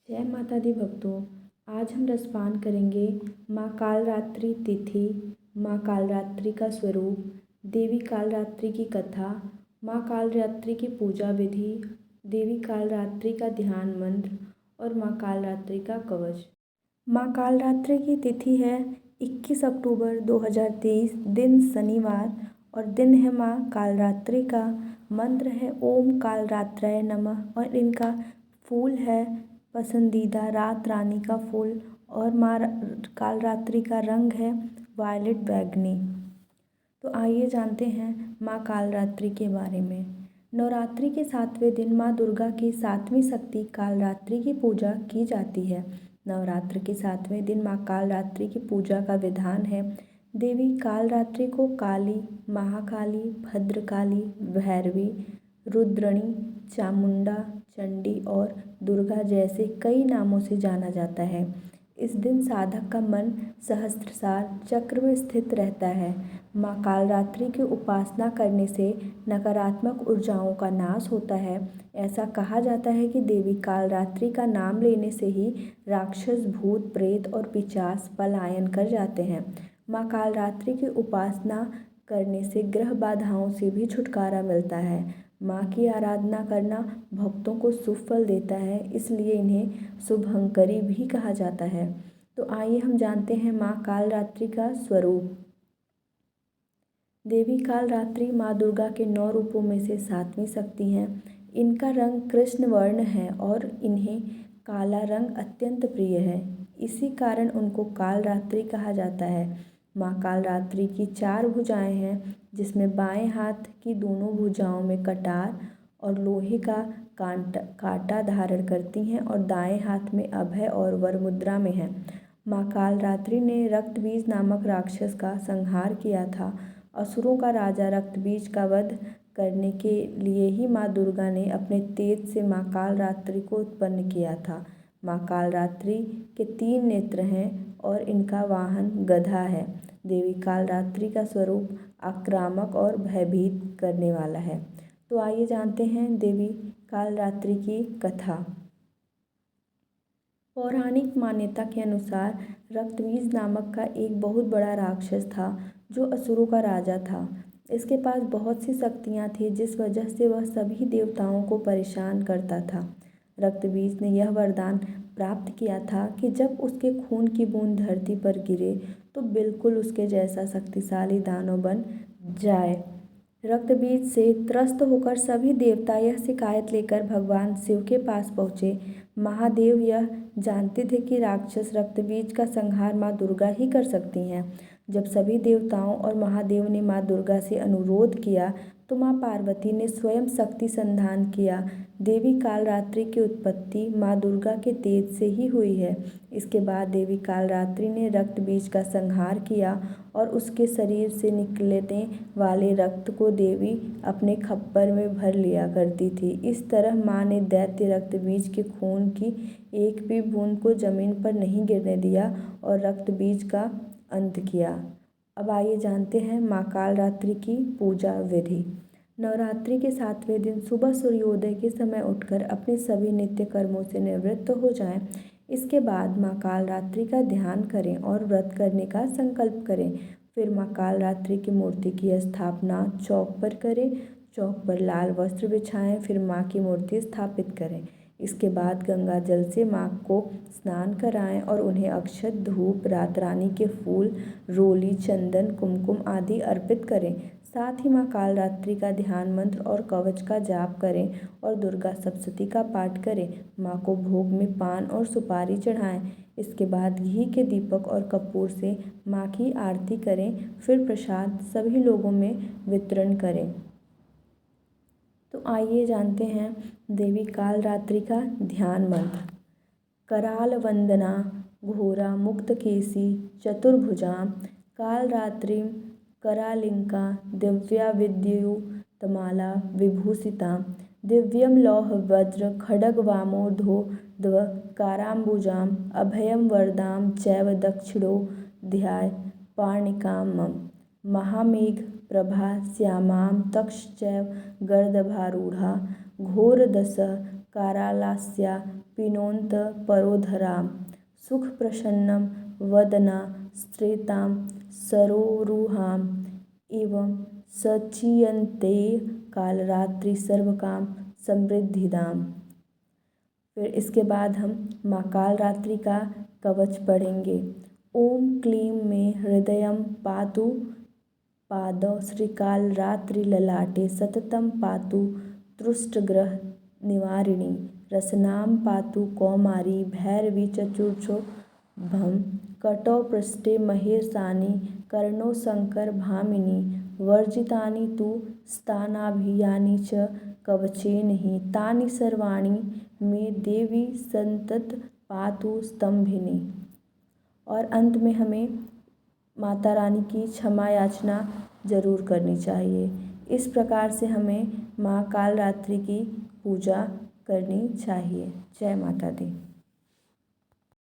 जय माता दी भक्तों। आज हम रसपान करेंगे माँ कालरात्रि तिथि, माँ कालरात्रि का स्वरूप, देवी कालरात्रि की कथा, माँ कालरात्रि की पूजा विधि, देवी कालरात्रि का ध्यान मंत्र और माँ कालरात्रि का कवच। माँ कालरात्रि की तिथि है 21 अक्टूबर 2023, दिन शनिवार और दिन है माँ कालरात्रि का। मंत्र है ओम कालरात्राय नमः और इनका फूल है पसंदीदा रात रानी का फूल और माँ कालरात्रि का रंग है वायलेट बैगनी। तो आइए जानते हैं माँ कालरात्रि के बारे में। नवरात्रि के 7वें दिन माँ दुर्गा की 7वीं शक्ति कालरात्रि की पूजा की जाती है। नवरात्र के 7वें दिन माँ कालरात्रि की पूजा का विधान है। देवी कालरात्रि को काली, महाकाली, भद्रकाली, भैरवी, रुद्रणी, चामुंडा, चंडी और दुर्गा जैसे कई नामों से जाना जाता है। इस दिन साधक का मन सहस्त्रसार चक्र में स्थित रहता है। माँ कालरात्रि की उपासना करने से नकारात्मक ऊर्जाओं का नाश होता है। ऐसा कहा जाता है कि देवी कालरात्रि का नाम लेने से ही राक्षस, भूत, प्रेत और पिशाच पलायन कर जाते हैं। माँ कालरात्रि की उपासना करने से ग्रह बाधाओं से भी छुटकारा मिलता है। माँ की आराधना करना भक्तों को शुभ फल देता है, इसलिए इन्हें शुभंकरी भी कहा जाता है। तो आइए हम जानते हैं माँ कालरात्रि का स्वरूप। देवी कालरात्रि माँ दुर्गा के 9 रूपों में से 7वीं शक्ति हैं। इनका रंग कृष्ण वर्ण है और इन्हें काला रंग अत्यंत प्रिय है। इसी कारण उनको कालरात्रि कहा जाता है। माँ कालरात्रि की 4 भुजाएं हैं, जिसमें बाएं हाथ की दोनों भुजाओं में कटार और लोहे का कांटा धारण करती हैं और दाएं हाथ में अभय और वर मुद्रा में है। माँ कालरात्रि ने रक्तबीज नामक राक्षस का संहार किया था। असुरों का राजा रक्तबीज का वध करने के लिए ही माँ दुर्गा ने अपने तेज से माँ कालरात्रि को उत्पन्न किया था। माँ कालरात्रि के 3 नेत्र हैं और इनका वाहन गधा है। देवी कालरात्रि का स्वरूप आक्रामक और भयभीत करने वाला है। तो आइए जानते हैं देवी कालरात्रि की कथा। पौराणिक मान्यता के अनुसार रक्तबीज नामक का एक बहुत बड़ा राक्षस था जो असुरों का राजा था। इसके पास बहुत सी शक्तियाँ थी, जिस वजह से वह सभी देवताओं को परेशान करता था। रक्तबीज ने यह वरदान प्राप्त किया था कि जब उसके खून की बूंद धरती पर गिरे तो बिल्कुल उसके जैसा शक्तिशाली दानव बन जाए। रक्तबीज से त्रस्त होकर सभी देवता यह शिकायत लेकर भगवान शिव के पास पहुँचे। महादेव यह जानते थे कि राक्षस रक्तबीज का संहार माँ दुर्गा ही कर सकती हैं। जब सभी देवताओं और महादेव ने माँ दुर्गा से अनुरोध किया तो माँ पार्वती ने स्वयं शक्ति संधान किया। देवी कालरात्रि की उत्पत्ति माँ दुर्गा के तेज से ही हुई है। इसके बाद देवी कालरात्रि ने रक्तबीज का संहार किया और उसके शरीर से निकलने वाले रक्त को देवी अपने खप्पर में भर लिया करती थी। इस तरह माँ ने दैत्य रक्तबीज के खून की एक भी बूंद को जमीन पर नहीं गिरने दिया और रक्तबीज का अंत किया। अब आइए जानते हैं माँ कालरात्रि की पूजा विधि। नवरात्रि के 7वें दिन सुबह सूर्योदय के समय उठकर अपने सभी नित्य कर्मों से निवृत्त हो जाएं। इसके बाद माँ कालरात्रि का ध्यान करें और व्रत करने का संकल्प करें। फिर माँ कालरात्रि की मूर्ति की स्थापना चौक पर करें। चौक पर लाल वस्त्र बिछाएं, फिर माँ की मूर्ति स्थापित करें। इसके बाद गंगा जल से माँ को स्नान कराएं और उन्हें अक्षत, धूप, रात रानी के फूल, रोली, चंदन, कुमकुम आदि अर्पित करें। साथ ही माँ कालरात्रि का ध्यान मंत्र और कवच का जाप करें और दुर्गा सप्तशती का पाठ करें। माँ को भोग में पान और सुपारी चढ़ाएं। इसके बाद घी के दीपक और कपूर से माँ की आरती करें। फिर प्रसाद सभी लोगों में वितरण करें। तो आइए जानते हैं देवी कालरात्रि का ध्यान मंत्र। कराल वंदना घोरा मुक्तकेशी चतुर्भुजां कालरात्रिं करालिंका दिव्या विद्युतमाला विभूषितां दिव्यं लौह वज्र खड्ग वामोर्ध्व काराम्बुजाम् अभयं वरदां चैव दक्षिणो ध्याय पाणिकां मम महामेघ प्रभा श्यामां तक्षचैव गर्दभारूढ़ा घोरदश करालास्या पिनोत परोधराम सुख प्रसन्नम वदना स्त्रेतां सरोरुहाम एवं सचीयन्ते कालरात्रि सर्वकाम समृद्धिदाम। फिर इसके बाद हम माँ कालरात्रि का कवच पढ़ेंगे। ओम क्लीं में हृदयं पातु पादौ श्रीकालरात्रि ललाटे सततं पातु तुष्टग्रह निवारिणी रसनां पातु कौमारी भैरवी चतुर्षोभं कटौ पृष्ठे महेशानि कर्णौ शंकर भामिनी वर्जितानि तु स्थानाभियानि च कवचेन हि तानि सर्वाणि मे देवी संतत पातु स्तंभिनी। और अंत में हमें माता रानी की क्षमा याचना ज़रूर करनी चाहिए। इस प्रकार से हमें माँ कालरात्रि की पूजा करनी चाहिए। जय माता दी।